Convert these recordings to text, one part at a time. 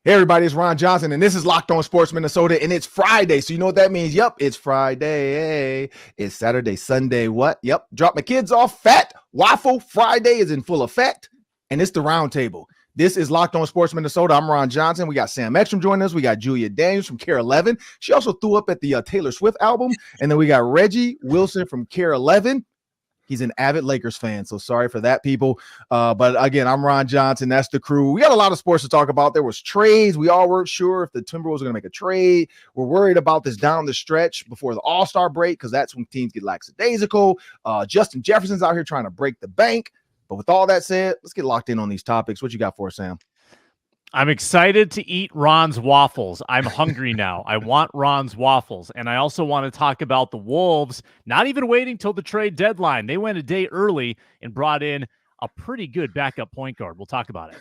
Hey everybody, it's Ron Johnson, and this is Locked On Sports Minnesota, and it's Friday, so you know what that means. Yep, it's Friday. Hey, it's Saturday, Sunday, what? Yep, drop my kids off. Fat Waffle Friday is in full effect, and it's the Roundtable. This is Locked On Sports Minnesota. I'm Ron Johnson. We got Sam Ekstrom joining us. We got Julia Daniels from Care 11. She also threw up at the Taylor Swift album, and then we got Reggie Wilson from Care 11. He's an avid Lakers fan, so sorry for that, people. But again, I'm Ron Johnson. That's the crew. We got a lot of sports to talk about. There was trades. We all weren't sure if the Timberwolves were going to make a trade. We're worried about this down the stretch before the All-Star break because that's when teams get lackadaisical. Justin Jefferson's out here trying to break the bank. But with all that said, let's get locked in on these topics. What you got for us, Sam? I'm excited to eat Ron's waffles. I'm hungry now. I want Ron's waffles. And I also want to talk about the Wolves, not even waiting till the trade deadline. They went a day early and brought in a pretty good backup point guard. We'll talk about it.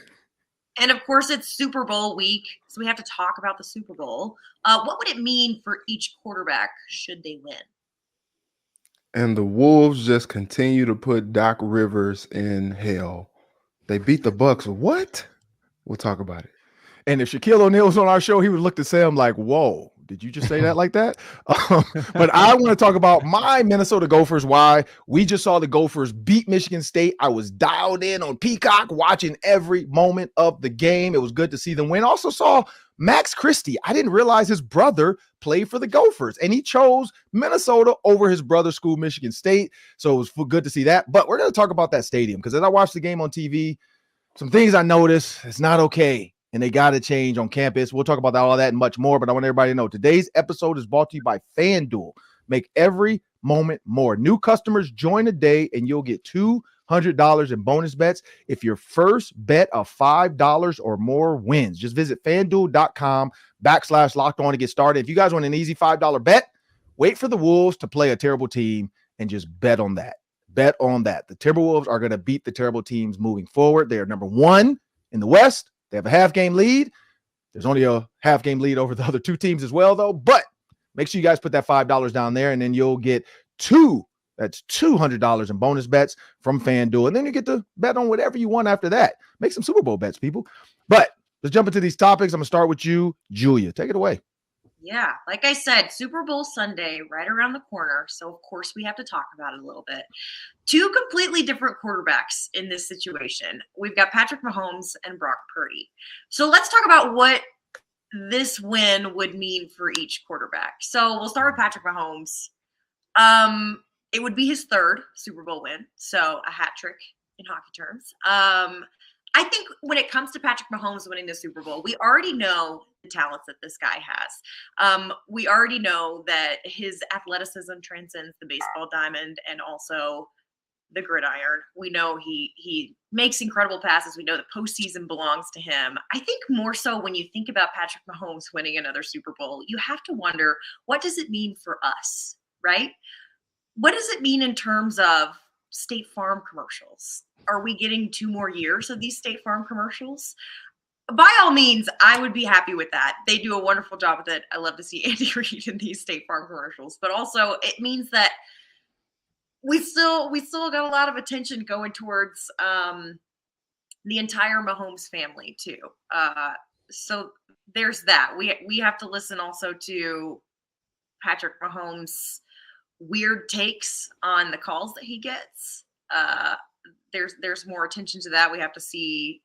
And of course, it's Super Bowl week, so we have to talk about the Super Bowl. What would it mean for each quarterback should they win? And the Wolves just continue to put Doc Rivers in hell. They beat the Bucks. What? We'll talk about it. And if Shaquille O'Neal was on our show, he would look to Sam like, whoa, did you just say that like that? But I want to talk about my Minnesota Gophers, why we just saw the Gophers beat Michigan State. I was dialed in on Peacock, watching every moment of the game. It was good to see them win. Also saw Max Christie. I didn't realize his brother played for the Gophers, and he chose Minnesota over his brother's school, Michigan State. So it was good to see that. But we're going to talk about that stadium because as I watched the game on TV, some things I noticed, it's not okay, and they got to change on campus. We'll talk about all that and much more, but I want everybody to know today's episode is brought to you by FanDuel. Make every moment more. New customers join today, and you'll get $200 in bonus bets if your first bet of $5 or more wins. Just visit FanDuel.com/locked on to get started. If you guys want an easy $5 bet, wait for the Wolves to play a terrible team and just bet on that. Bet on that. The Timberwolves are going to beat the terrible teams moving forward. They are number one in the West. They have a half-game lead. There's only a half-game lead over the other two teams as well, though. But make sure you guys put that $5 down there, and then you'll get $200 in bonus bets from FanDuel. And then you get to bet on whatever you want after that. Make some Super Bowl bets, people. But let's jump into these topics. I'm going to start with you, Julia. Take it away. Yeah, like I said, Super Bowl Sunday right around the corner. So, of course, we have to talk about it a little bit. Two completely different quarterbacks in this situation. We've got Patrick Mahomes and Brock Purdy. So let's talk about what this win would mean for each quarterback. So we'll start with Patrick Mahomes. It would be his third Super Bowl win, so a hat trick in hockey terms. I think when it comes to Patrick Mahomes winning the Super Bowl, we already know the talents that this guy has. We already know that his athleticism transcends the baseball diamond and also the gridiron. We know he makes incredible passes. We know the postseason belongs to him. I think more so when you think about Patrick Mahomes winning another Super Bowl, you have to wonder, what does it mean for us, right? What does it mean in terms of State Farm commercials? Are we getting 2 more years of these State Farm commercials? By all means, I would be happy with that. They do a wonderful job with it. I love to see Andy Reid in these State Farm commercials, but also it means that we still got a lot of attention going towards the entire Mahomes family too. So there's that. We have to listen also to Patrick Mahomes' weird takes on the calls that he gets. There's more attention to that. We have to see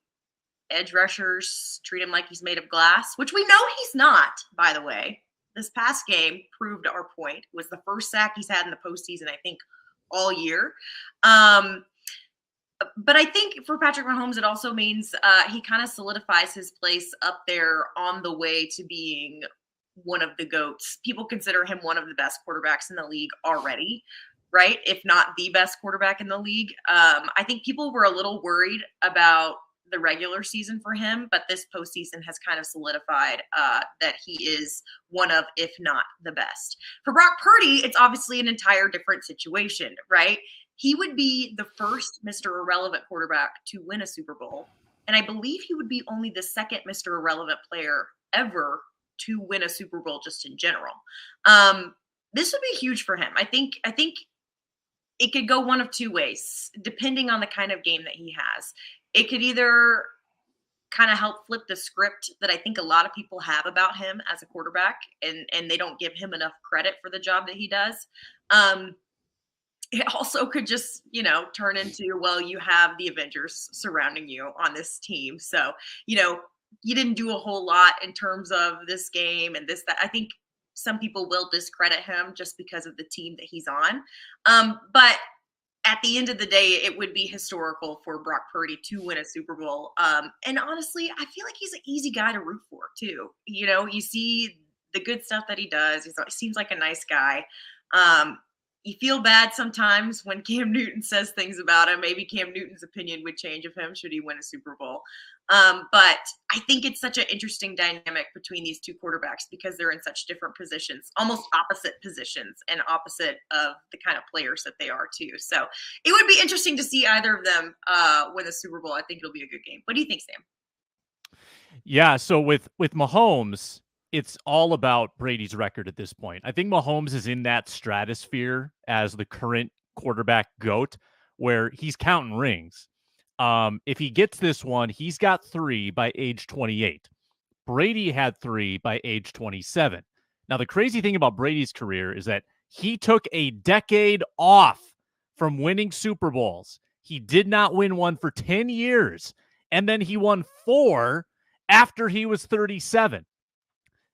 edge rushers treat him like he's made of glass, which we know he's not, by the way. This past game proved our point. It was the first sack he's had in the postseason, I think, all year. But I think for Patrick Mahomes, it also means he kind of solidifies his place up there on the way to being one of the GOATs. People consider him one of the best quarterbacks in the league already, right? If not the best quarterback in the league. I think people were a little worried about the regular season for him, but this postseason has kind of solidified that he is one of, if not the best. For Brock Purdy, it's obviously an entire different situation, right? He would be the first Mr. Irrelevant quarterback to win a Super Bowl, and I believe he would be only the second Mr. Irrelevant player ever to win a Super Bowl just in general. This would be huge for him. I think it could go one of two ways, depending on the kind of game that he has. It could either kind of help flip the script that I think a lot of people have about him as a quarterback, and they don't give him enough credit for the job that he does. It also could just, turn into, well, you have the Avengers surrounding you on this team. So, you didn't do a whole lot in terms of this game and this, that. I think some people will discredit him just because of the team that he's on. But at the end of the day, it would be historical for Brock Purdy to win a Super Bowl. And honestly, I feel like he's an easy guy to root for too. You see the good stuff that he does. He seems like a nice guy. You feel bad sometimes when Cam Newton says things about him. Maybe Cam Newton's opinion would change of him should he win a Super Bowl. But I think it's such an interesting dynamic between these two quarterbacks because they're in such different positions, almost opposite positions and opposite of the kind of players that they are too. So it would be interesting to see either of them win the Super Bowl. I think it'll be a good game. What do you think, Sam? Yeah, so with Mahomes, it's all about Brady's record at this point. I think Mahomes is in that stratosphere as the current quarterback GOAT where he's counting rings. If he gets this one, he's got 3 by age 28. Brady had 3 by age 27. Now, the crazy thing about Brady's career is that he took a decade off from winning Super Bowls. He did not win one for 10 years, and then he won 4 after he was 37.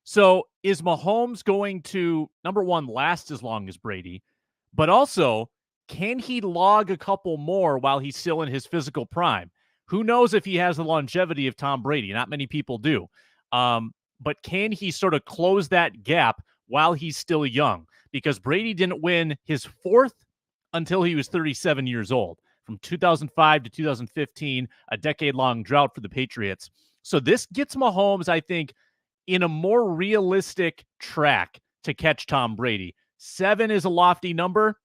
So is Mahomes going to, number one, last as long as Brady, but also, can he log a couple more while he's still in his physical prime? Who knows if he has the longevity of Tom Brady? Not many people do. But can he sort of close that gap while he's still young? Because Brady didn't win his 4th until he was 37 years old. From 2005 to 2015, a decade-long drought for the Patriots. So this gets Mahomes, I think, in a more realistic track to catch Tom Brady. 7 is a lofty number,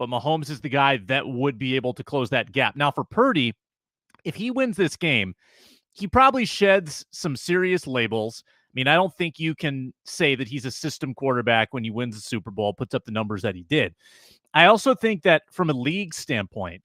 but Mahomes is the guy that would be able to close that gap. Now, for Purdy, if he wins this game, he probably sheds some serious labels. I mean, I don't think you can say that he's a system quarterback when he wins the Super Bowl, puts up the numbers that he did. I also think that from a league standpoint,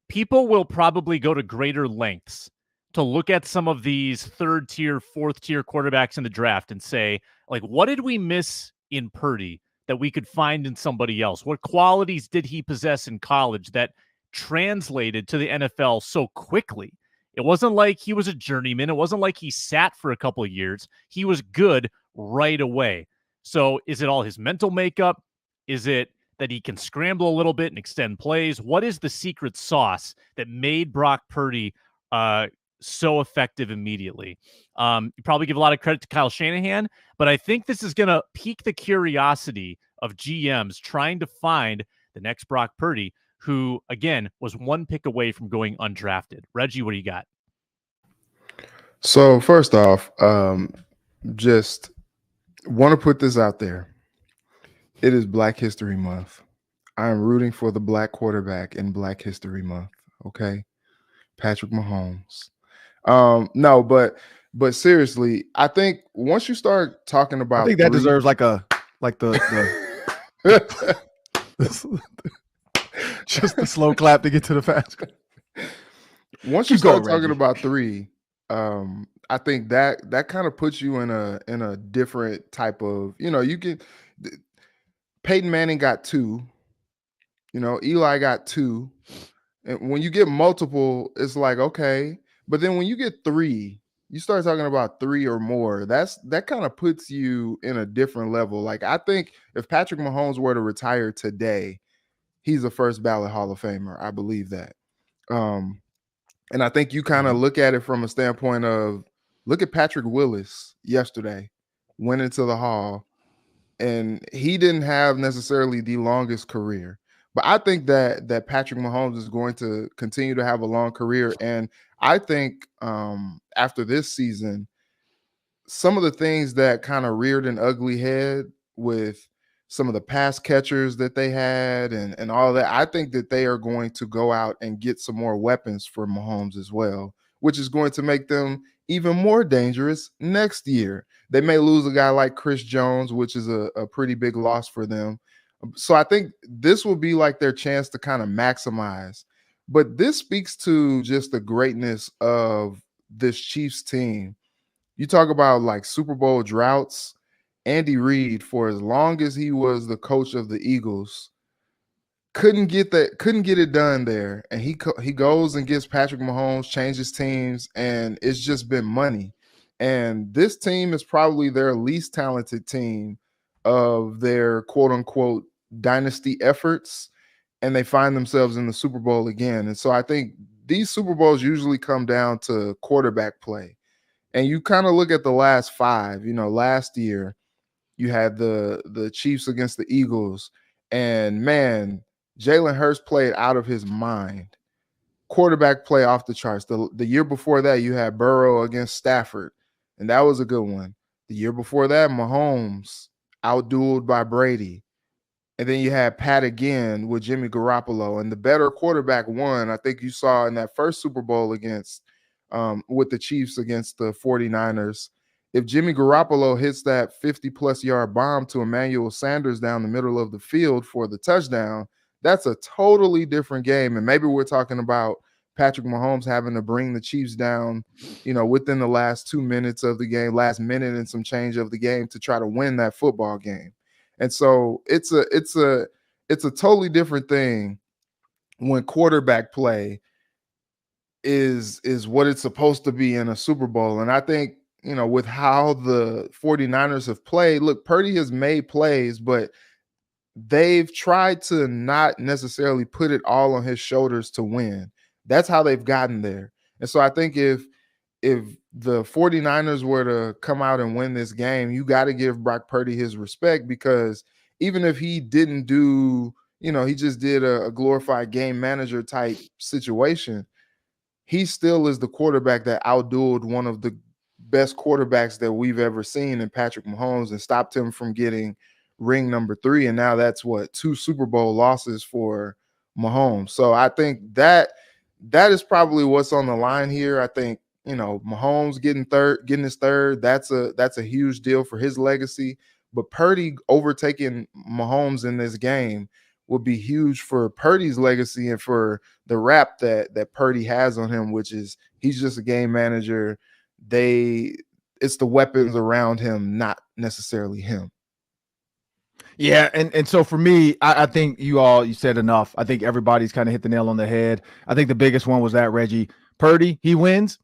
people will probably go to greater lengths to look at some of these 3rd-tier, 4th-tier quarterbacks in the draft and say, like, what did we miss in Purdy that we could find in somebody else? What qualities did he possess in college that translated to the NFL so quickly? It wasn't like he was a journeyman. It wasn't like he sat for a couple of years. He was good right away. So is it all his mental makeup? Is it that he can scramble a little bit and extend plays? What is the secret sauce that made Brock Purdy so effective immediately? You probably give a lot of credit to Kyle Shanahan, but I think this is going to pique the curiosity of GMs trying to find the next Brock Purdy, who, again, was 1 pick away from going undrafted. Reggie, what do you got? So first off, just want to put this out there. It is Black History Month. I'm rooting for the black quarterback in Black History Month. Okay. Patrick Mahomes. No, but seriously, I think once you start talking about, I think that deserves like the just the slow clap to get to the fast. Once you start talking about 3, I think that kind of puts you in a different type of, you can. Peyton Manning got 2, Eli got 2, and when you get multiple, it's like, okay. But then when you get 3, you start talking about 3 or more. That kind of puts you in a different level. Like, I think if Patrick Mahomes were to retire today, he's a first ballot Hall of Famer. I believe that. And I think you kind of look at it from a standpoint of, look at Patrick Willis yesterday, went into the Hall, and he didn't have necessarily the longest career. But I think that Patrick Mahomes is going to continue to have a long career. And I think after this season, some of the things that kind of reared an ugly head with some of the pass catchers that they had and all that, I think that they are going to go out and get some more weapons for Mahomes as well, which is going to make them even more dangerous next year. They may lose a guy like Chris Jones, which is a pretty big loss for them. So I think this will be like their chance to kind of maximize. But this speaks to just the greatness of this Chiefs team, you talk about like Super Bowl droughts. Andy Reid, for as long as he was the coach of the Eagles, couldn't get it done there. And he goes and gets Patrick Mahomes, changes teams, and it's just been money. And this team is probably their least talented team of their quote unquote dynasty efforts, and they find themselves in the Super Bowl again. And so I think these Super Bowls usually come down to quarterback play. And you kind of look at the last 5, last year you had the Chiefs against the Eagles, and man, Jalen Hurts played out of his mind. Quarterback play off the charts. The year before that, you had Burrow against Stafford, and that was a good one. The year before that, Mahomes outdueled by Brady. And then you had Pat again with Jimmy Garoppolo, and the better quarterback won. I think you saw in that first Super Bowl against with the Chiefs against the 49ers. If Jimmy Garoppolo hits that 50-plus yard bomb to Emmanuel Sanders down the middle of the field for the touchdown, that's a totally different game. And maybe we're talking about Patrick Mahomes having to bring the Chiefs down, within the last 2 minutes of the game, last minute and some change of the game to try to win that football game. And so it's a totally different thing when quarterback play is what it's supposed to be in a Super Bowl. And I think, with how the 49ers have played, look, Purdy has made plays, but they've tried to not necessarily put it all on his shoulders to win. That's how they've gotten there. And so I think if the 49ers were to come out and win this game, you got to give Brock Purdy his respect, because even if he didn't do, he just did a glorified game manager type situation, he still is the quarterback that outdueled one of the best quarterbacks that we've ever seen in Patrick Mahomes and stopped him from getting ring number 3. And now that's 2 Super Bowl losses for Mahomes. So I think that is probably what's on the line here. I think, Mahomes getting his third, that's a huge deal for his legacy. But Purdy overtaking Mahomes in this game would be huge for Purdy's legacy and for the rap that Purdy has on him, which is he's just a game manager. It's the weapons around him, not necessarily him. Yeah, and so for me, I think you said enough. I think everybody's kind of hit the nail on the head. I think the biggest one was that Reggie Purdy, he wins,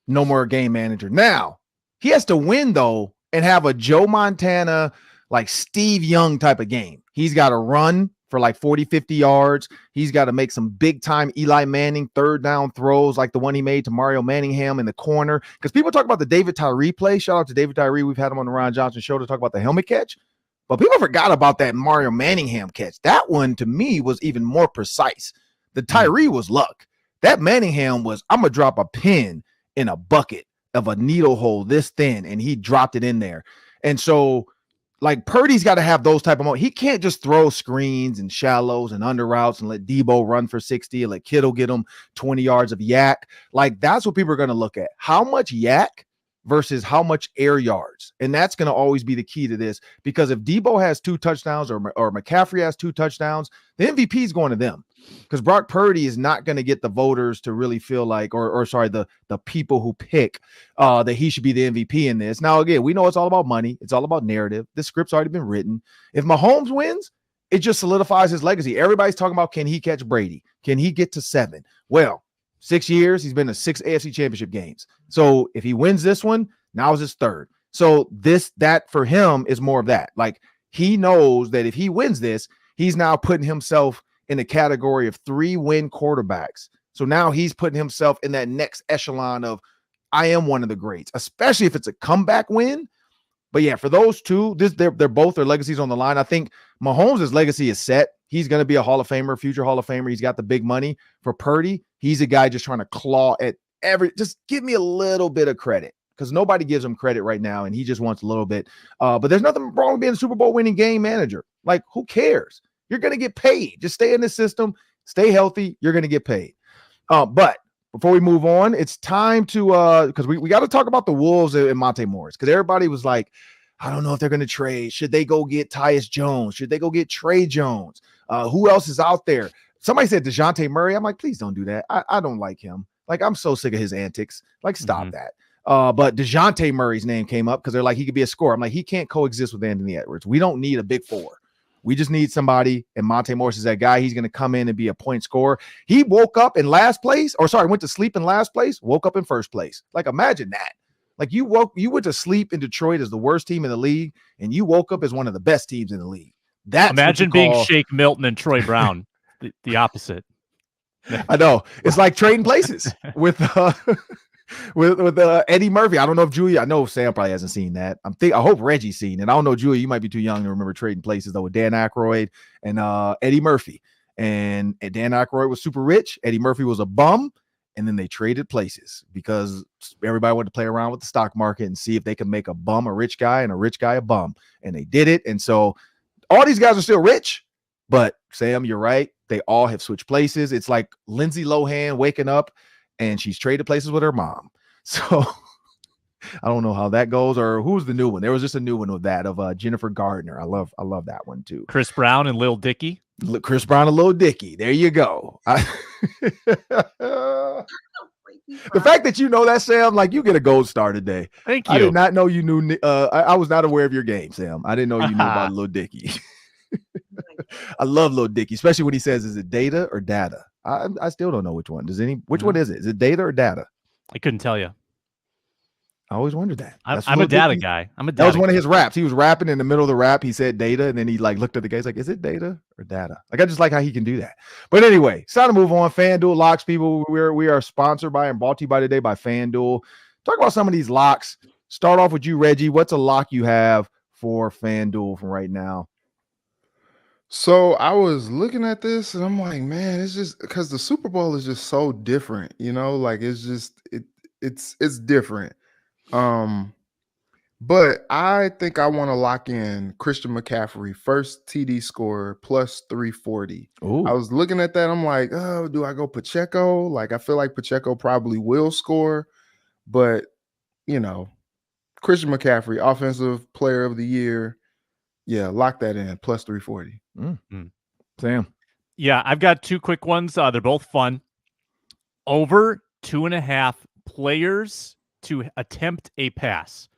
no more game manager. Now, he has to win, though, and have a Joe Montana, like Steve Young type of game. He's got to run for like 40, 50 yards. He's got to make some big-time Eli Manning third-down throws like the one he made to Mario Manningham in the corner. Because people talk about the David Tyree play. Shout out to David Tyree. We've had him on the Ron Johnson show to talk about the helmet catch. But people forgot about that Mario Manningham catch. That one, to me, was even more precise. The Tyree was luck. That Manningham was, I'm going to drop a pin in a bucket of a needle hole this thin, and he dropped it in there. And so, like, Purdy's got to have those type of moments. He can't just throw screens and shallows and under routes and let Debo run for 60 and let Kittle get him 20 yards of yak. Like, that's what people are going to look at. How much yak versus how much air yards. And that's going to always be the key to this, because if Debo has 2 touchdowns or McCaffrey has 2 touchdowns, the MVP is going to them, because Brock Purdy is not going to get the voters to really feel like, the people who pick that he should be the MVP in this. Now, again, we know it's all about money. It's all about narrative. This script's already been written. If Mahomes wins, it just solidifies his legacy. Everybody's talking about, can he catch Brady? Can he get to 7? Well, 6 years, he's been to 6 AFC championship games. So if he wins this one, now is his 3rd. So that for him is more of that. Like, he knows that if he wins this, he's now putting himself in the category of 3-win quarterbacks. So now he's putting himself in that next echelon of, I am one of the greats, especially if it's a comeback win. But yeah, for those two, they're both, their legacies on the line. I think Mahomes' legacy is set. He's going to be a Hall of Famer, future Hall of Famer. He's got the big money. For Purdy, he's a guy just trying to claw at just give me a little bit of credit, because nobody gives him credit right now, and he just wants a little bit. But there's nothing wrong with being a Super Bowl winning game manager. Like, who cares? You're going to get paid. Just stay in the system, stay healthy. You're going to get paid. But before we move on, it's time to because we got to talk about the Wolves and Monte Morris, because everybody was like, I don't know if they're going to trade. Should they go get Tyus Jones? Should they go get Trey Jones? Who else is out there? Somebody said DeJounte Murray. I'm like, please don't do that. I don't like him. Like, I'm so sick of his antics. Like, stop that. But DeJounte Murray's name came up because they're like, he could be a scorer. I'm like, he can't coexist with Anthony Edwards. We don't need a big four. We just need somebody, and Monte Morris is that guy. He's going to come in and be a point scorer. He woke up in last place, went to sleep in last place, woke up in first place. Like, imagine that. Like, you went to sleep in Detroit as the worst team in the league, and you woke up as one of the best teams in the league. Imagine being Shake Milton and Troy Brown, the opposite. I know. It's like trading places with Eddie Murphy. I don't know if Julia, I know Sam probably hasn't seen that. I hope Reggie's seen it. I don't know, Julia, you might be too young to remember trading places though, with Dan Aykroyd and Eddie Murphy. And Dan Aykroyd was super rich. Eddie Murphy was a bum. And then they traded places because everybody wanted to play around with the stock market and see if they could make a bum a rich guy and a rich guy a bum. And they did it. And so all these guys are still rich, but Sam, you're right. They all have switched places. It's like Lindsay Lohan waking up and she's traded places with her mom. So I don't know how that goes, or who's the new one? There was just a new one of that of Jennifer Gardner. I love that one too. Chris Brown and Lil Dicky. Chris Brown and Lil Dicky. There you go. The fact that you know that, Sam, like, you get a gold star today. Thank you. I did not know you knew. I was not aware of your game, Sam. I didn't know you knew about Lil Dicky. I love Lil Dicky, especially when he says, "Is it data or data?" I still don't know which one. Which one is it? Is it data or data? I couldn't tell you. I always wondered that. I'm a data guy. That was one of his raps. He was rapping in the middle of the rap. He said data, and then he like looked at the guy. He's like, "Is it data or data?" Like, I just like how he can do that. But anyway, it's time to move on. FanDuel locks, people. We are sponsored by and brought to you by today by FanDuel. Talk about some of these locks. Start off with you, Reggie. What's a lock you have for FanDuel from right now? So I was looking at this and I'm like, man, it's just because the Super Bowl is just so different, like it's different. But I think I want to lock in Christian McCaffrey, first TD scorer plus 340. Ooh. I was looking at that. I'm like, oh, do I go Pacheco? Like, I feel like Pacheco probably will score, but Christian McCaffrey, offensive player of the year. Yeah, lock that in plus 340. Sam. Yeah, I've got two quick ones. They're both fun. Over 2.5 players to attempt a pass.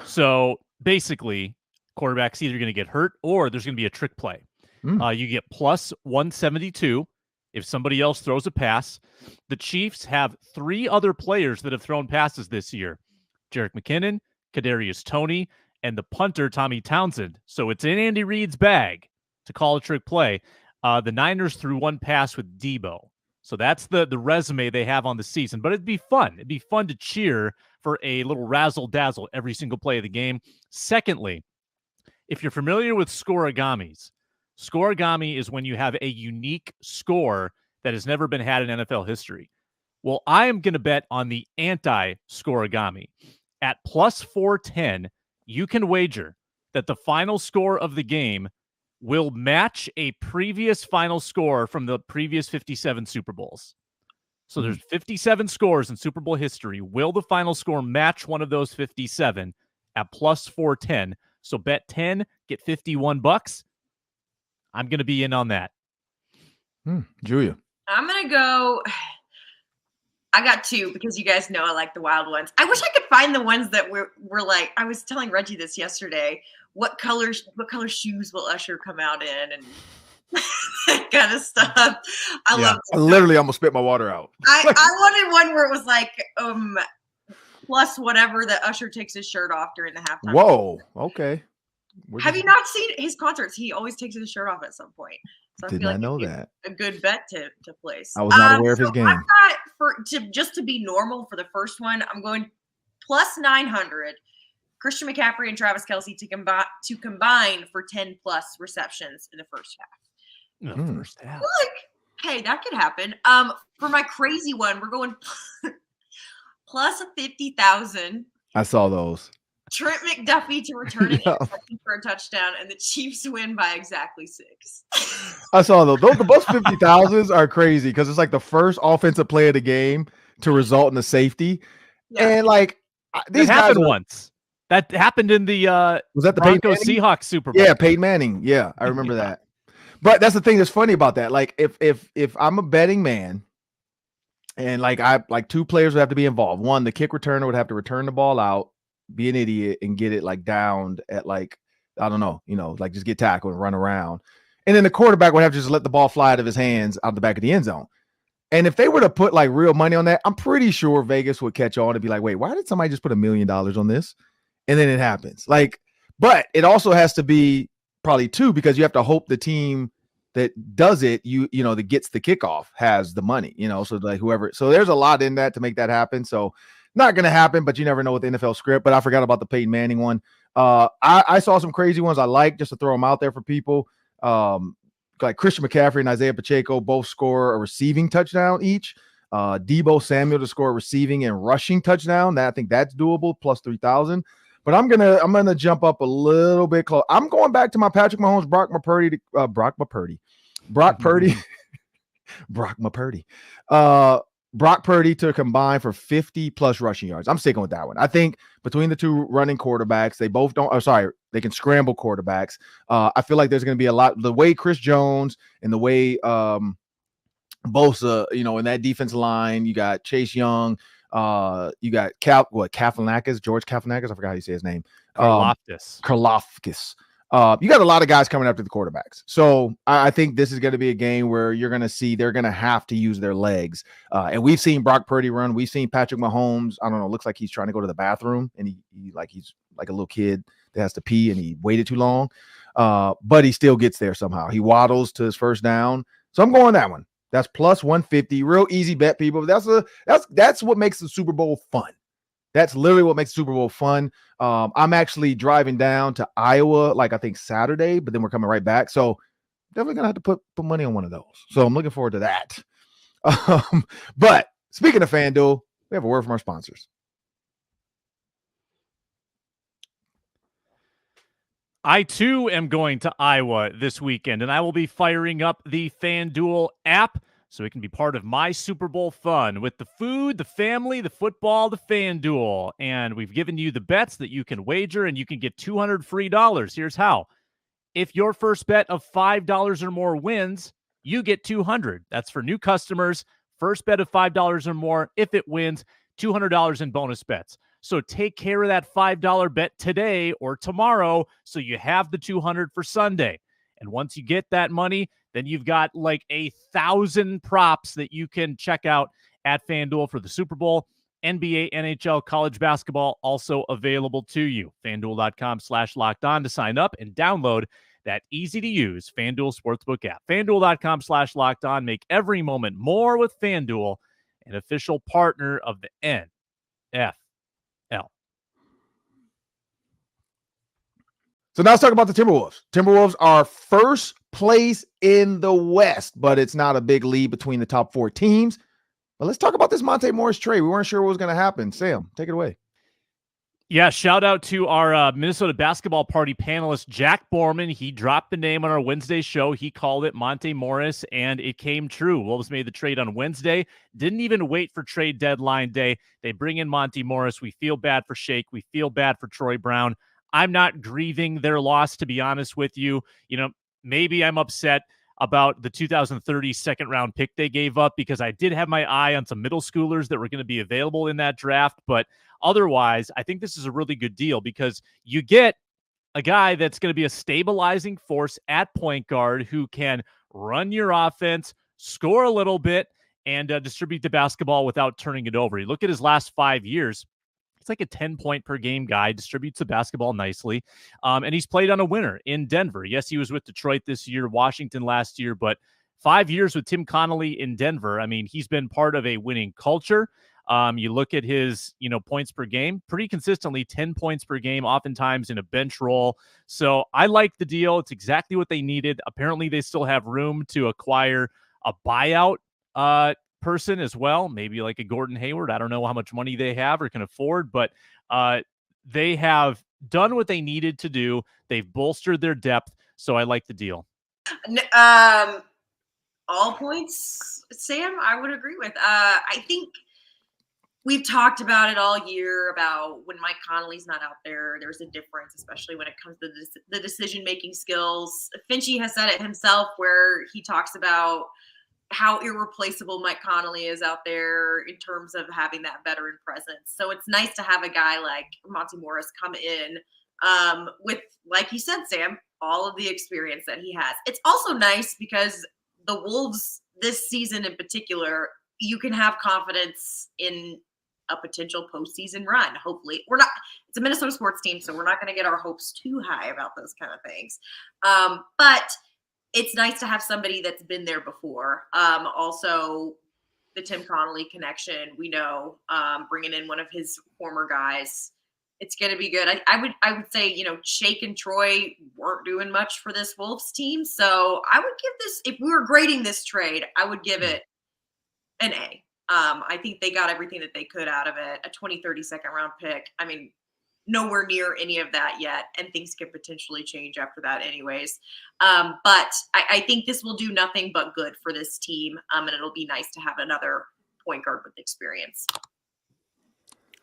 So basically, quarterback's either going to get hurt or there's going to be a trick play. You get plus 172 if somebody else throws a pass. The Chiefs have 3 other players that have thrown passes this year: Jerick McKinnon, Kadarius Toney, and the punter Tommy Townsend. So it's in Andy Reid's bag to call a trick play. The Niners threw 1 pass with Debo. So that's the resume they have on the season. But it'd be fun. It'd be fun to cheer for a little razzle-dazzle every single play of the game. Secondly, if you're familiar with scoregamis, scoregami is when you have a unique score that has never been had in NFL history. Well, I am going to bet on the anti-scoregami. At plus 410, you can wager that the final score of the game will match a previous final score from the previous 57 Super Bowls. So there's 57 scores in Super Bowl history. Will the final score match one of those 57 at plus 410? So bet 10, get $51. I'm going to be in on that. Julia. I'm going to go. I got 2 because you guys know I like the wild ones. I wish I could find the ones that were like, I was telling Reggie this yesterday. What color shoes will Usher come out in, and that kind of stuff. I literally almost spit my water out. I wanted one where it was like plus whatever that Usher takes his shirt off during the halftime. Whoa, okay. Have you not seen his concerts? He always takes his shirt off at some point. So Did not know that. A good bet to place. I was not aware of his game. I'm not just to be normal for the first one. I'm going plus 900. Christian McCaffrey and Travis Kelce to combine for 10 plus receptions in the first half. First half. Like, hey, that could happen. For my crazy one, we're going plus 50,000. I saw those. Trent McDuffie to return an interception for a touchdown, and the Chiefs win by exactly 6. I saw those. The most 50,000s are crazy because it's like the first offensive play of the game to result in a safety. Yeah. And like these guys happened once. That happened in the was that the Broncos Seahawks Super Bowl? Yeah, Peyton Manning. Yeah, I remember that. But that's the thing that's funny about that. Like if I'm a betting man And like two players would have to be involved. One, the kick returner would have to return the ball out, be an idiot, and get it like downed at like, I don't know, like just get tackled and run around. And then the quarterback would have to just let the ball fly out of his hands out the back of the end zone. And if they were to put like real money on that, I'm pretty sure Vegas would catch on and be like, wait, why did somebody just put $1 million on this? And then it happens. Like, but it also has to be probably two, because you have to hope the team that does it, that gets the kickoff has the money, so like whoever, so there's a lot in that to make that happen. So not going to happen, but you never know with the NFL script. But I forgot about the Peyton Manning one. I saw some crazy ones I like, just to throw them out there for people. Like Christian McCaffrey and Isaiah Pacheco both score a receiving touchdown each. Deebo Samuel to score a receiving and rushing touchdown. I think that's doable, plus 3,000. But I'm gonna jump up a little bit close. I'm going back to my Patrick Mahomes, Brock Purdy, Brock Purdy to combine for 50 plus rushing yards. I'm sticking with that one. I think between the two running quarterbacks, they can scramble quarterbacks. I feel like there's going to be a lot, the way Chris Jones and the way Bosa, in that defensive line, you got Chase Young, you got George Kafanakis. I forgot how you say his name. Karlaftis. You got a lot of guys coming after the quarterbacks. So I think this is going to be a game where you're going to see they're going to have to use their legs. And we've seen Brock Purdy run. We've seen Patrick Mahomes. I don't know. Looks like he's trying to go to the bathroom, and he's like a little kid that has to pee, and he waited too long. But he still gets there somehow. He waddles to his first down. So I'm going that one. That's plus 150. Real easy bet, people. That's what makes the Super Bowl fun. That's literally what makes the Super Bowl fun. I'm actually driving down to Iowa, like I think Saturday, but then we're coming right back. So definitely gonna have to put money on one of those. So I'm looking forward to that. But speaking of FanDuel, we have a word from our sponsors. I too am going to Iowa this weekend, and I will be firing up the FanDuel app so it can be part of my Super Bowl fun with the food, the family, the football, the FanDuel. And we've given you the bets that you can wager, and you can get $200 free. Here's how. If your first bet of $5 or more wins, you get $200. That's for new customers. First bet of $5 or more. If it wins, $200 in bonus bets. So take care of that $5 bet today or tomorrow so you have the $200 for Sunday. And once you get that money, then you've got like 1,000 props that you can check out at FanDuel for the Super Bowl, NBA, NHL, college basketball, also available to you. FanDuel.com/lockedon to sign up and download that easy-to-use FanDuel Sportsbook app. FanDuel.com/lockedon. Make every moment more with FanDuel, an official partner of the NFL. So now let's talk about the Timberwolves. Timberwolves are first place in the West, but it's not a big lead between the top four teams. But let's talk about this Monte Morris trade. We weren't sure what was going to happen. Sam, take it away. Yeah, shout out to our Minnesota basketball party panelist, Jack Borman. He dropped the name on our Wednesday show. He called it Monte Morris, and it came true. Wolves made the trade on Wednesday. Didn't even wait for trade deadline day. They bring in Monte Morris. We feel bad for Shake. We feel bad for Troy Brown. I'm not grieving their loss, to be honest with you. Maybe I'm upset about the 2030 second-round pick they gave up because I did have my eye on some middle schoolers that were going to be available in that draft. But otherwise, I think this is a really good deal because you get a guy that's going to be a stabilizing force at point guard who can run your offense, score a little bit, and distribute the basketball without turning it over. You look at his last 5 years. It's like a 10-point per game guy, distributes the basketball nicely. And he's played on a winner in Denver. Yes, he was with Detroit this year, Washington last year, but 5 years with Tim Connolly in Denver. I mean, he's been part of a winning culture. You look at his, points per game, pretty consistently 10 points per game, oftentimes in a bench role. So I like the deal. It's exactly what they needed. Apparently they still have room to acquire a buyout person as well, maybe like a Gordon Hayward. I don't know how much money they have or can afford, but they have done what they needed to do. They've bolstered their depth, so I like the deal. All points, Sam, I would agree with. I think we've talked about it all year about when Mike Conley's not out there, there's a difference, especially when it comes to the decision-making skills. Finchie has said it himself where he talks about how irreplaceable Mike Conley is out there in terms of having that veteran presence. So it's nice to have a guy like Monte Morris come in with, like you said, Sam, all of the experience that he has. It's also nice because the Wolves this season in particular, you can have confidence in a potential postseason run. Hopefully, it's a Minnesota sports team, so we're not going to get our hopes too high about those kind of things. But it's nice to have somebody that's been there before. Also, the Tim Connolly connection, we know, bringing in one of his former guys, it's going to be good. I would say, Shake and Troy weren't doing much for this Wolves team. So I would give this, if we were grading this trade, I would give it an A. I think they got everything that they could out of it. A 20-30 second round pick. I mean, nowhere near any of that yet. And things could potentially change after that anyways. But I think this will do nothing but good for this team. And it'll be nice to have another point guard with experience.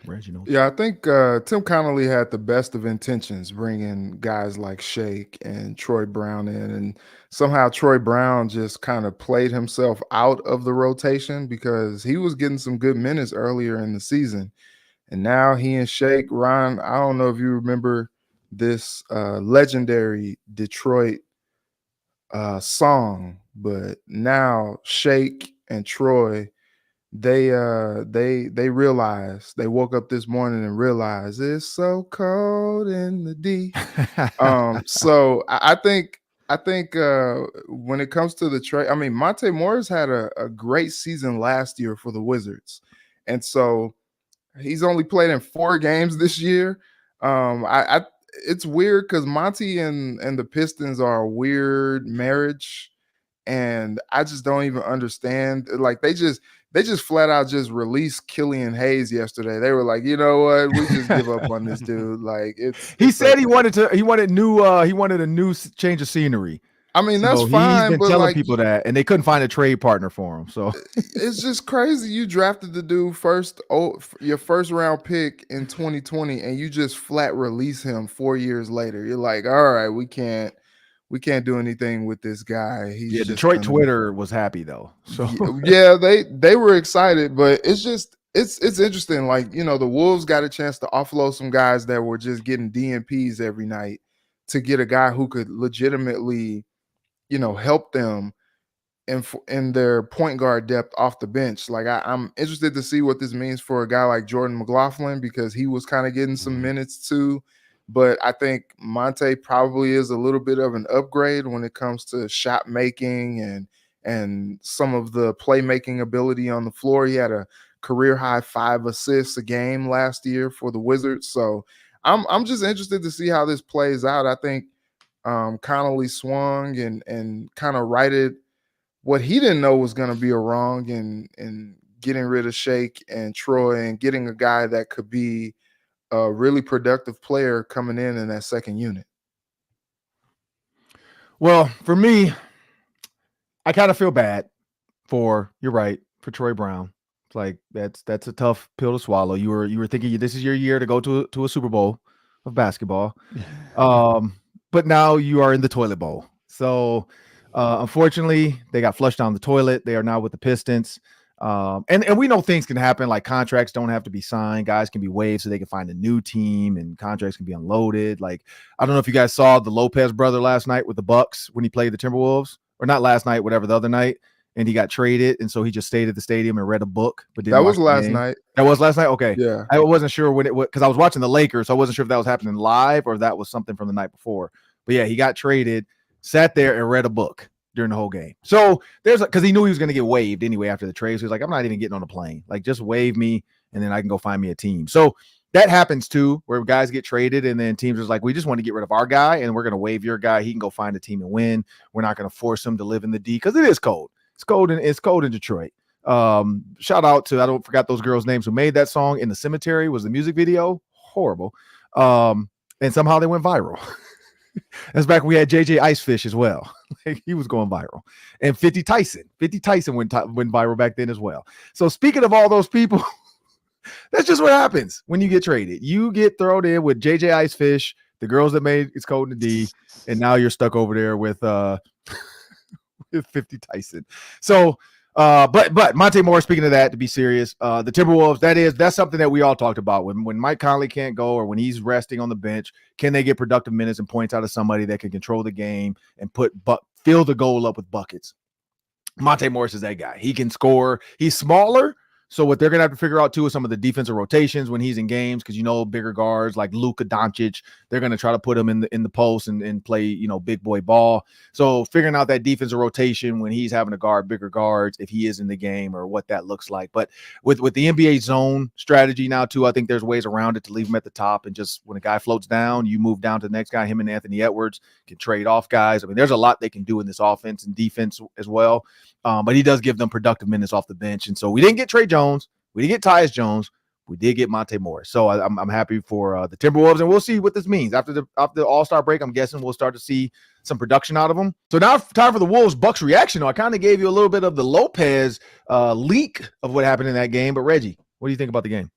Reginald. Yeah, I think Tim Connolly had the best of intentions bringing guys like Shake and Troy Brown in, and somehow Troy Brown just kind of played himself out of the rotation because he was getting some good minutes earlier in the season. And now he and Shake, Ron, I don't know if you remember this legendary Detroit song, but now Shake and Troy, they realized, they woke up this morning and realized it's so cold in the D. So I think when it comes to the trade, I mean, Monte Morris had a great season last year for the Wizards, and so he's only played in 4 games this year. It's weird because Monty and the Pistons are a weird marriage, and I just don't even understand. Like they just flat out just released Killian Hayes yesterday. They were like, you know what, we just give up on this dude. Like he said he wanted a new change of scenery. I mean, that's fine. He's been telling people that, and they couldn't find a trade partner for him. So it's just crazy. You drafted the dude your first round pick in 2020, and you just flat release him 4 years later. You're like, all right, we can't do anything with this guy. Detroit Twitter was happy though. So yeah, they were excited, but it's interesting. Like, the Wolves got a chance to offload some guys that were just getting DNPs every night to get a guy who could legitimately, help them in their point guard depth off the bench. Like I'm interested to see what this means for a guy like Jordan McLaughlin, because he was kind of getting some minutes too. But I think Monte probably is a little bit of an upgrade when it comes to shot making and some of the playmaking ability on the floor. He had a career high 5 assists a game last year for the Wizards. So I'm just interested to see how this plays out. I think Connolly swung and kind of righted what he didn't know was going to be a wrong in getting rid of Shake and Troy and getting a guy that could be a really productive player coming in that second unit. Well, for me, I kind of feel bad for Troy Brown. It's like that's a tough pill to swallow. You were thinking this is your year to go to a Super Bowl of basketball. But now you are in the toilet bowl. So unfortunately, they got flushed down the toilet. They are now with the Pistons. And we know things can happen, like contracts don't have to be signed. Guys can be waived so they can find a new team, and contracts can be unloaded. Like, I don't know if you guys saw the Lopez brother last night with the Bucks when he played the Timberwolves, or not last night, whatever, the other night, and he got traded. And so he just stayed at the stadium and read a book. But that was last night. That was last night. Okay. Yeah. I wasn't sure when it was, because I was watching the Lakers. So I wasn't sure if that was happening live or if that was something from the night before. But yeah, he got traded, sat there and read a book during the whole game. So because he knew he was going to get waived anyway after the trade. So he was like, I'm not even getting on a plane. Like, just waive me and then I can go find me a team. So that happens too, where guys get traded and then teams are like, we just want to get rid of our guy and we're going to waive your guy. He can go find a team and win. We're not going to force him to live in the D, because it is cold. It's cold in Detroit. Shout out to, I don't forgot those girls' names who made that song. In the Cemetery was the music video. Horrible. And somehow they went viral. That's back when we had JJ Icefish as well. Like, he was going viral. And 50 Tyson went viral back then as well. So speaking of all those people, that's just what happens when you get traded. You get thrown in with JJ Icefish, the girls that made It's Cold in the D, and now you're stuck over there with 50 Tyson. So But Monte Morris, speaking of that, to be serious, the Timberwolves, that's something that we all talked about. When Mike Conley can't go or when he's resting on the bench, can they get productive minutes and points out of somebody that can control the game and fill the goal up with buckets? Monte Morris is that guy. He can score. He's smaller. So what they're going to have to figure out, too, is some of the defensive rotations when he's in games, because, bigger guards like Luka Doncic, they're going to try to put him in the post and play, big boy ball. So figuring out that defensive rotation when he's having to guard bigger guards, if he is in the game, or what that looks like. But with the NBA zone strategy now, too, I think there's ways around it to leave him at the top. And just when a guy floats down, you move down to the next guy. Him and Anthony Edwards can trade off guys. I mean, there's a lot they can do in this offense and defense as well. But he does give them productive minutes off the bench. And so we didn't get Trey Jones. We didn't get Tyus Jones. We did get Monte Morris. So I'm happy for the Timberwolves, and we'll see what this means. After the All-Star break, I'm guessing we'll start to see some production out of them. So now time for the Wolves-Bucks reaction. I kind of gave you a little bit of the Lopez leak of what happened in that game. But, Reggie, what do you think about the game?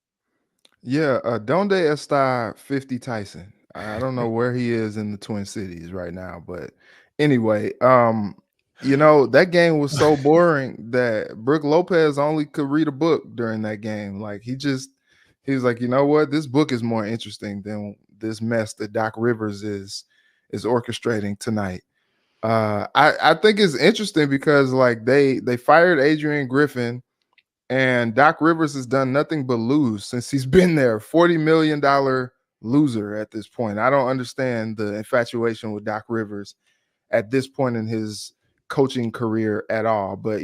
Yeah, Donde está 50 Tyson? I don't know where he is in the Twin Cities right now. But anyway, that game was so boring that Brook Lopez only could read a book during that game. Like he was like, you know what? This book is more interesting than this mess that Doc Rivers is orchestrating tonight. I think it's interesting because like they fired Adrian Griffin, and Doc Rivers has done nothing but lose since he's been there. $40 million loser at this point. I don't understand the infatuation with Doc Rivers at this point in his coaching career at all, but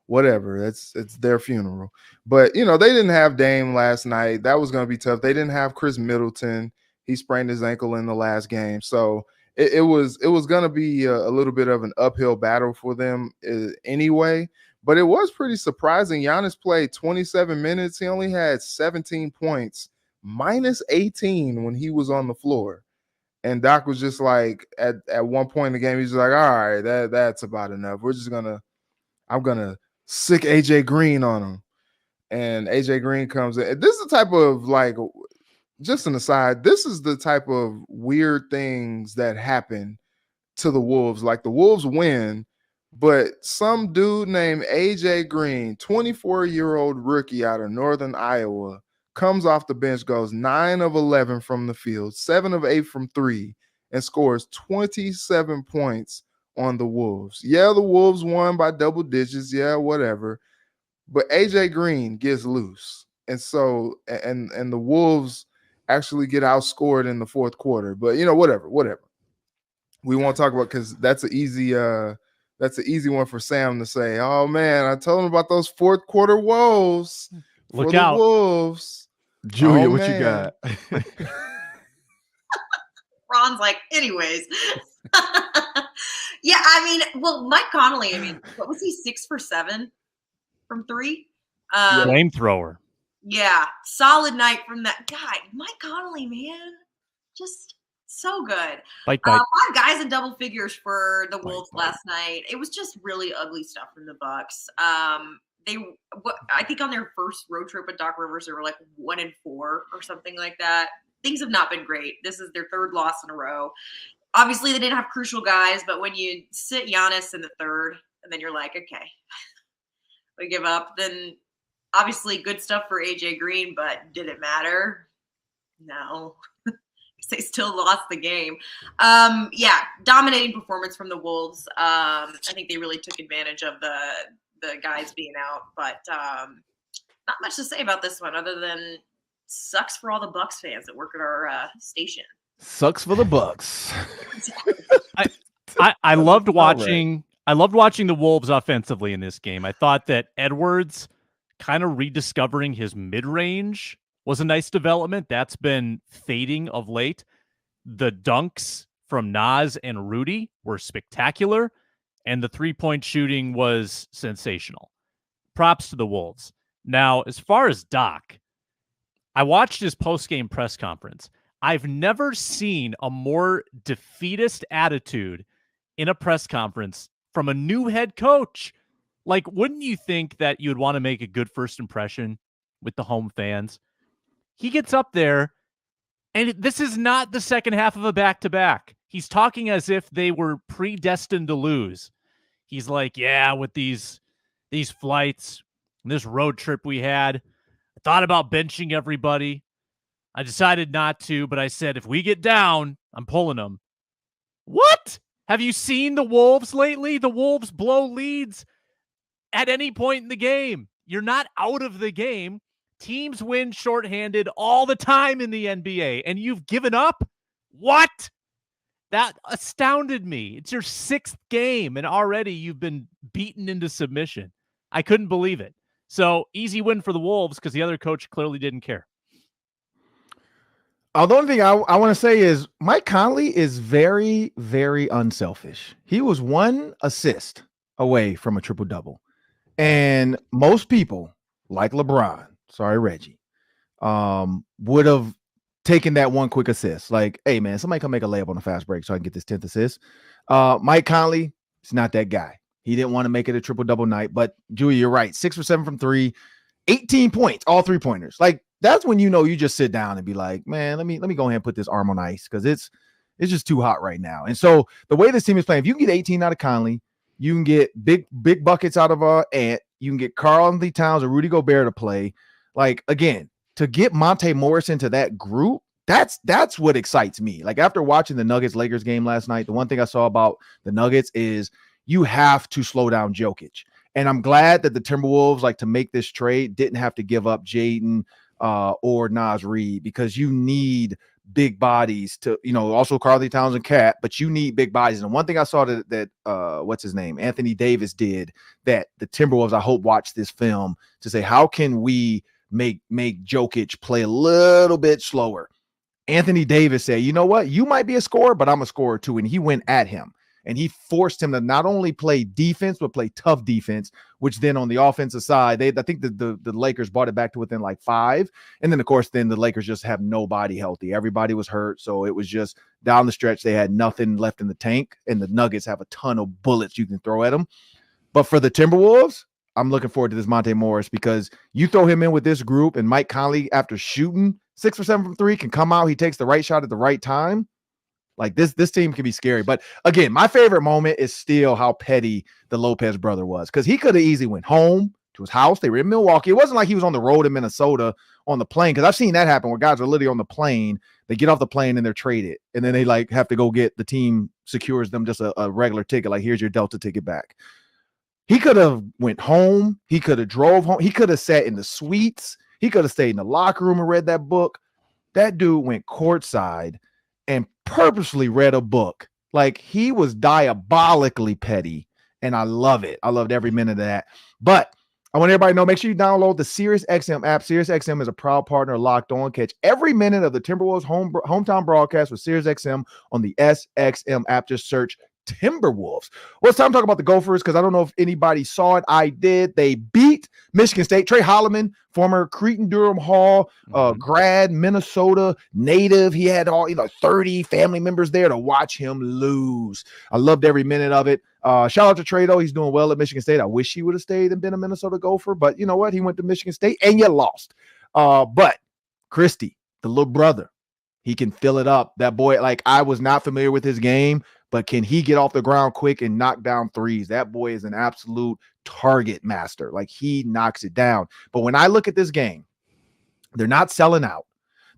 whatever, it's their funeral. But they didn't have Dame last night. That was going to be tough. They didn't have Chris Middleton. He sprained his ankle in the last game, so it was going to be a little bit of an uphill battle for them anyway. But it was pretty surprising. Giannis played 27 minutes. He only had 17 points, minus 18 when he was on the floor. And Doc was just like, at one point in the game, he's like, all right, that's about enough. I'm going to sick AJ Green on him. And AJ Green comes in. This is the type of, like, just an aside, this is the type of weird things that happen to the Wolves. Like, the Wolves win, but some dude named AJ Green, 24-year-old rookie out of Northern Iowa, comes off the bench, goes 9 of 11 from the field, 7 of 8 from 3, and scores 27 points on the Wolves. Yeah, the Wolves won by double digits. Yeah, whatever. But AJ Green gets loose. And so, and the Wolves actually get outscored in the fourth quarter. But, whatever. We won't talk about, because that's an easy one for Sam to say, oh, man, I told him about those fourth quarter woes. Look for out. The Wolves. Julia, what you got? Ron's like, anyways. Yeah, Mike Conley, what was he, 6 for 7 from 3? Flamethrower. Yeah, solid night from that guy. Mike Conley, man, just so good. Bite. 5 guys in double figures for the Wolves last night. It was just really ugly stuff from the Bucks. I think on their first road trip with Doc Rivers, they were like 1-4 or something like that. Things have not been great. This is their 3rd loss in a row. Obviously, they didn't have crucial guys, but when you sit Giannis in the 3rd, and then you're like, okay, we give up, then obviously good stuff for AJ Green, but did it matter? No. They still lost the game. Dominating performance from the Wolves. I think they really took advantage of the guys being out, but not much to say about this one other than sucks for all the Bucks fans that work at our station. Sucks for the Bucks. I loved watching. I loved watching the Wolves offensively in this game. I thought that Edwards kind of rediscovering his mid-range was a nice development. That's been fading of late. The dunks from Naz and Rudy were spectacular, and the three-point shooting was sensational. Props to the Wolves. Now, as far as Doc, I watched his post-game press conference. I've never seen a more defeatist attitude in a press conference from a new head coach. Like, wouldn't you think that you'd want to make a good first impression with the home fans? He gets up there, and this is not the second half of a back-to-back. He's talking as if they were predestined to lose. He's like, yeah, with these these flights, this road trip we had. I thought about benching everybody. I decided not to, but I said, if we get down, I'm pulling them. What? Have you seen the Wolves lately? The Wolves blow leads at any point in the game. You're not out of the game. Teams win shorthanded all the time in the NBA, and you've given up? What? That astounded me. It's your 6th game, and already you've been beaten into submission. I couldn't believe it. So, easy win for the Wolves because the other coach clearly didn't care. The only thing I want to say is Mike Conley is very, very unselfish. He was 1 assist away from a triple-double. And most people, like LeBron, sorry, Reggie, would have taken that 1 quick assist. Like, hey, man, somebody come make a layup on a fast break so I can get this 10th assist. Mike Conley is not that guy. He didn't want to make it a triple-double night. But, Julie, you're right. 6 for 7 from 3, 18 points, all 3-pointers. Like, that's when you know you just sit down and be like, man, let me go ahead and put this arm on ice because it's just too hot right now. And so the way this team is playing, if you can get 18 out of Conley, you can get big buckets out of Ant. You can get Karl-Anthony Towns or Rudy Gobert to play. Like, again, to get Monte Morris into that group, that's what excites me. Like, after watching the Nuggets-Lakers game last night, the one thing I saw about the Nuggets is you have to slow down Jokic. And I'm glad that the Timberwolves, like, to make this trade, didn't have to give up Jaden or Naz Reid, because you need big bodies to, also Karl-Anthony Towns and Cat, but you need big bodies. And one thing I saw that what's his name, Anthony Davis did, that the Timberwolves, I hope, watch this film to say, how can we make Jokic play a little bit slower? Anthony Davis said, you know what, you might be a scorer, but I'm a scorer too. And he went at him. And he forced him to not only play defense, but play tough defense, which then on the offensive side, I think the Lakers brought it back to within like 5. And then, of course, the Lakers just have nobody healthy. Everybody was hurt. So it was just down the stretch. They had nothing left in the tank. And the Nuggets have a ton of bullets you can throw at them. But for the Timberwolves, I'm looking forward to this Monte Morris, because you throw him in with this group, and Mike Conley, after shooting 6 for 7 from 3, can come out. He takes the right shot at the right time. Like, this team can be scary. But again, my favorite moment is still how petty the Lopez brother was, because he could have easily went home to his house. They were in Milwaukee. It wasn't like he was on the road in Minnesota on the plane, because I've seen that happen where guys are literally on the plane. They get off the plane and they're traded, and then they like have to go get, the team secures them just a regular ticket. Like, here's your Delta ticket back. He could have went home. He could have drove home. He could have sat in the suites. He could have stayed in the locker room and read that book. That dude went courtside and purposely read a book. Like, he was diabolically petty, and I love it. I loved every minute of that. But I want everybody to know, make sure you download the SiriusXM app. SiriusXM is a proud partner of Locked On. Catch every minute of the Timberwolves hometown broadcast with SiriusXM on the SXM app. Just search Timberwolves. Well, it's time to talk about the Gophers, because I don't know if anybody saw it. I did. They beat Michigan State. Trey Holloman, former Cretin-Durham Hall grad, Minnesota native. He had all 30 family members there to watch him lose. I loved every minute of it. Shout out to Trey, though. He's doing well at Michigan State. I wish he would have stayed and been a Minnesota Gopher, but you know what? He went to Michigan State and you lost. But Christie, the little brother, he can fill it up. That boy, like, I was not familiar with his game, but can he get off the ground quick and knock down threes? That boy is an absolute target master. Like, he knocks it down. But when I look at this game, they're not selling out.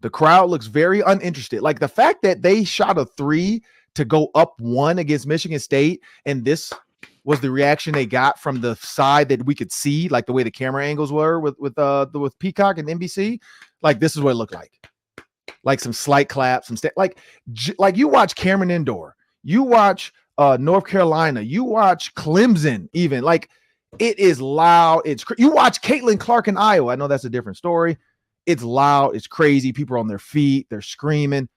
The crowd looks very uninterested. Like, the fact that they shot a 3 to go up 1 against Michigan State, and this was the reaction they got from the side that we could see, like the way the camera angles were with Peacock and NBC. Like, this is what it looked like. Like some slight claps, like you watch Cameron Indoor. You watch North Carolina. You watch Clemson even. Like, it is loud. You watch Caitlin Clark in Iowa. I know that's a different story. It's loud. It's crazy. People are on their feet. They're screaming.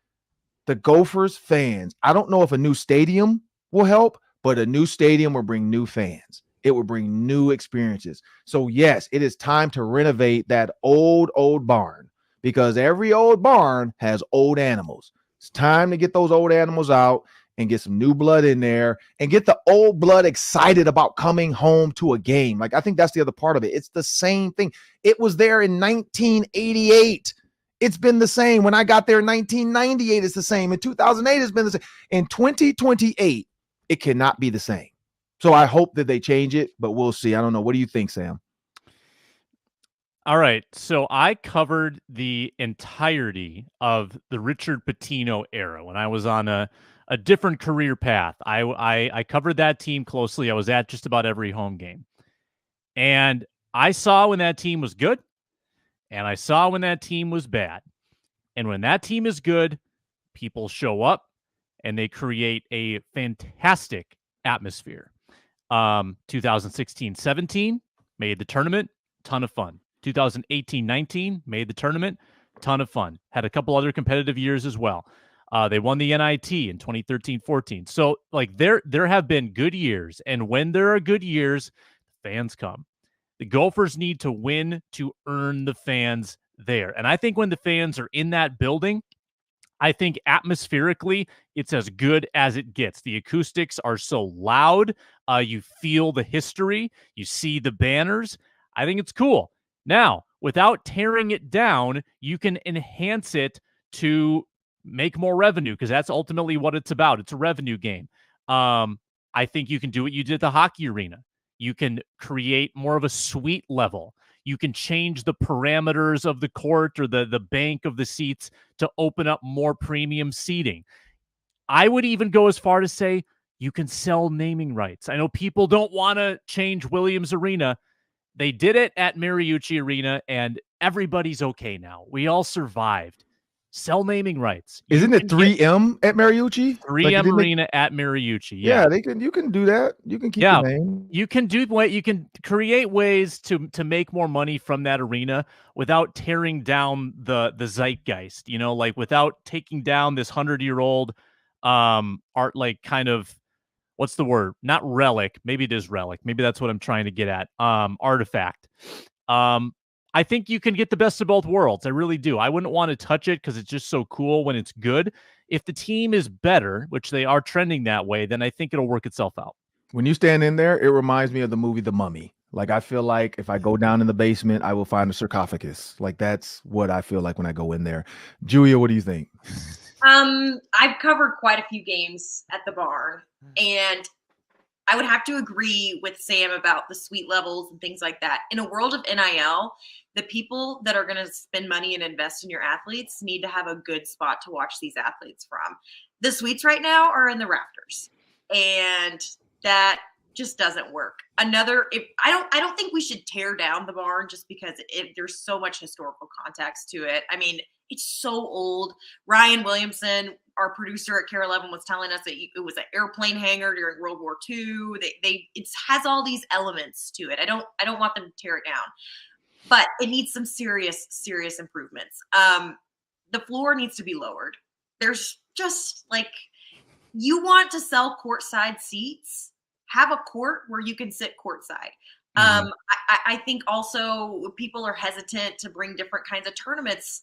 The Gophers fans, I don't know if a new stadium will help, but a new stadium will bring new fans. It will bring new experiences. So, yes, it is time to renovate that old barn, because every old barn has old animals. It's time to get those old animals out and get some new blood in there and get the old blood excited about coming home to a game. Like, I think that's the other part of it. It's the same thing. It was there in 1988. It's been the same. When I got there in 1998, it's the same. In 2008, it's been the same. In 2028, it cannot be the same. So I hope that they change it, but we'll see. I don't know. What do you think, Sam? All right. So I covered the entirety of the Richard Pitino era when I was on a different career path. I covered that team closely. I was at just about every home game. And I saw when that team was good, and I saw when that team was bad. And when that team is good, people show up and they create a fantastic atmosphere. 2016-17 made the tournament, ton of fun. 2018-19 made the tournament, ton of fun. Had a couple other competitive years as well. They won the NIT in 2013-14. So like there have been good years, and when there are good years, fans come. The Gophers need to win to earn the fans there. And I think when the fans are in that building, I think atmospherically, it's as good as it gets. The acoustics are so loud. You feel the history. You see the banners. I think it's cool. Now, without tearing it down, you can enhance it to make more revenue, because that's ultimately what it's about. It's a revenue game. I think you can do what you did at the hockey arena. You can create more of a suite level. You can change the parameters of the court or the bank of the seats to open up more premium seating. I would even go as far to say you can sell naming rights. I know people don't want to change Williams Arena. They did it at Mariucci Arena, and everybody's okay now. We all survived. Sell naming rights. Isn't it 3M at Mariucci? 3M Arena at Mariucci. Yeah, you can do that. You can keep the name. You can create ways to make more money from that arena without tearing down the zeitgeist, like without taking down this 100-year-old art, like kind of, what's the word? Not relic. Maybe it is relic. Maybe that's what I'm trying to get at. Artifact. I think you can get the best of both worlds. I really do. I wouldn't want to touch it because it's just so cool when it's good. If the team is better, which they are trending that way, then I think it'll work itself out. When you stand in there, it reminds me of the movie The Mummy. Like, I feel like if I go down in the basement, I will find a sarcophagus. Like, that's what I feel like when I go in there. Julia, what do you think? I've covered quite a few games at the barn, and I would have to agree with Sam about the suite levels and things like that. In a world of NIL, the people that are going to spend money and invest in your athletes need to have a good spot to watch these athletes from. The suites right now are in the rafters, and that just doesn't work. I don't think we should tear down the barn just because there's so much historical context to it. I mean, it's so old. Ryan Williamson, our producer at Care 11, was telling us that it was an airplane hangar during World War II. It has all these elements to it. I don't want them to tear it down, but it needs some serious improvements. The floor needs to be lowered. There's just like, you want to sell courtside seats, have a court where you can sit courtside. I think also people are hesitant to bring different kinds of tournaments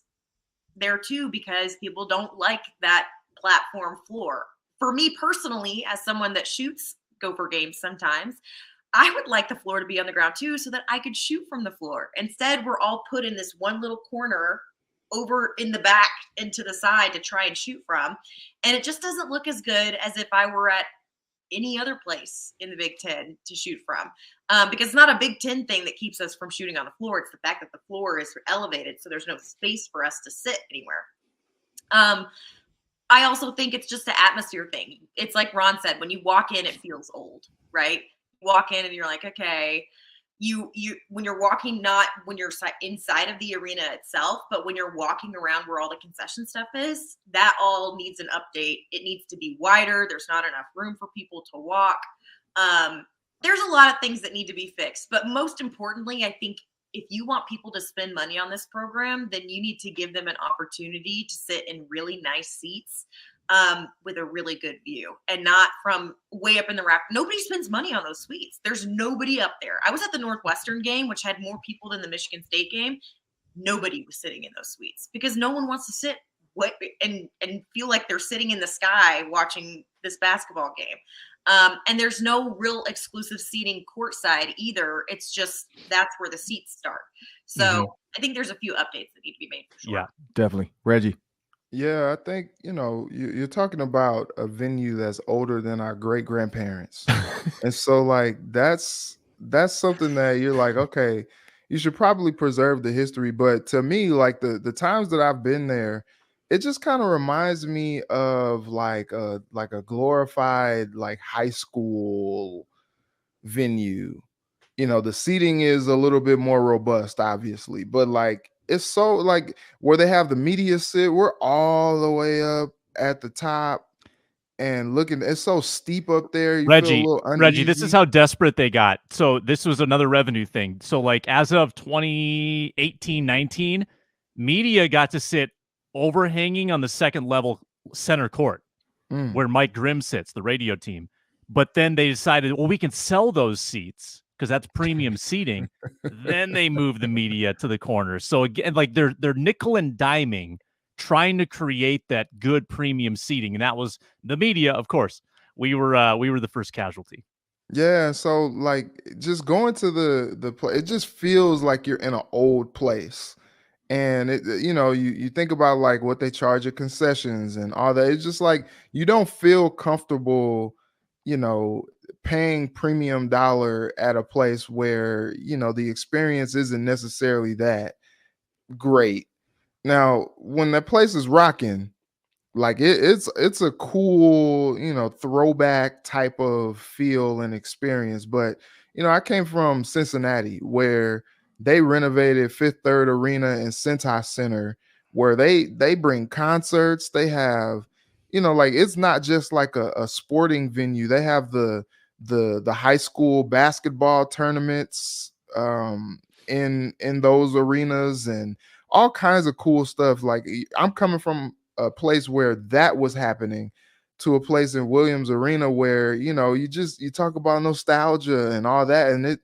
there too, because people don't like that platform floor. For me personally, as someone that shoots Gopher games sometimes, I would like the floor to be on the ground too, so that I could shoot from the floor. Instead, we're all put in this one little corner over in the back and to the side to try and shoot from. And it just doesn't look as good as if I were at any other place in the Big Ten to shoot from. Because it's not a Big Ten thing that keeps us from shooting on the floor. It's the fact that the floor is elevated, so there's no space for us to sit anywhere. I also think it's just an atmosphere thing. It's like Ron said, when you walk in, it feels old, right? You walk in and you're like, okay, when you're walking, not when you're inside of the arena itself, but when you're walking around where all the concession stuff is, that all needs an update. It needs to be wider. There's not enough room for people to walk. There's a lot of things that need to be fixed, but most importantly, I think if you want people to spend money on this program, then you need to give them an opportunity to sit in really nice seats with a really good view, and not from way up in the rack. Nobody spends money on those suites. There's nobody up there. I was at the Northwestern game, which had more people than the Michigan State game. Nobody was sitting in those suites because no one wants to sit and feel like they're sitting in the sky watching this basketball game. And there's no real exclusive seating courtside either. It's just that's where the seats start. So I think there's a few updates that need to be made for sure. Yeah, definitely. Reggie. Yeah, I think, you're talking about a venue that's older than our great grandparents. And so like that's something that you're like, okay, you should probably preserve the history. But to me, like the times that I've been there, it just kind of reminds me of like a glorified like high school venue. The seating is a little bit more robust, obviously, but like it's so like where they have the media sit, we're all the way up at the top and looking, it's so steep up there, you feel a little Reggie, this is uneasy. how desperate they got. So this was another revenue thing. So like as of 2018-19, media got to sit overhanging on the second level center court where Mike Grimm sits, the radio team. But then they decided, well, we can sell those seats because that's premium seating. Then they moved the media to the corners. So again, like they're nickel and diming, trying to create that good premium seating, and that was the media, of course. We were the first casualty. Yeah, so like just going to the place, it just feels like you're in an old place. And you think about like what they charge at concessions and all that. It's just like you don't feel comfortable, you know, paying premium dollar at a place where, the experience isn't necessarily that great. Now, when that place is rocking, like it's a cool, throwback type of feel and experience. But I came from Cincinnati, where they renovated Fifth Third Arena and Cintas Center, where they bring concerts. They have, like it's not just like a sporting venue. They have the high school basketball tournaments in those arenas and all kinds of cool stuff. Like I'm coming from a place where that was happening to a place in Williams Arena where you talk about nostalgia and all that, and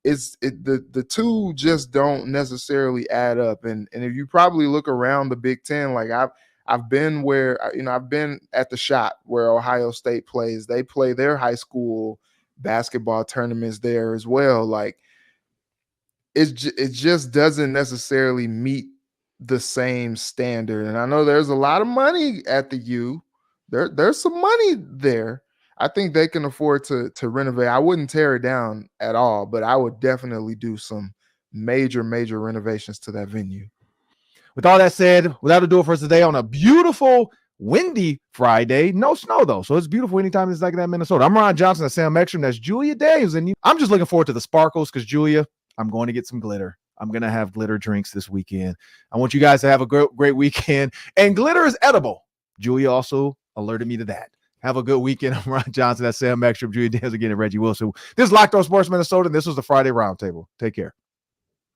the two just don't necessarily add up. And if you probably look around the Big Ten, like I've been where I've been at the Shot where Ohio State plays. They play their high school basketball tournaments there as well. Like it just doesn't necessarily meet the same standard. And I know there's a lot of money at the U. There's some money there. I think they can afford to renovate. I wouldn't tear it down at all, but I would definitely do some major renovations to that venue. With all that said, without a do it for us today on a beautiful, windy Friday. No snow, though, so it's beautiful anytime it's like that in Minnesota. I'm Ron Johnson at Sam Ekstrom. That's Julia Daves. And I'm just looking forward to the sparkles because, Julia, I'm going to get some glitter. I'm going to have glitter drinks this weekend. I want you guys to have a great weekend. And glitter is edible. Julia also alerted me to that. Have a good weekend. I'm Ron Johnson. That's Sam Ekstrom, Julia Daves again, and Reggie Wilson. This is Locked On Sports Minnesota, and this was the Friday Roundtable. Take care.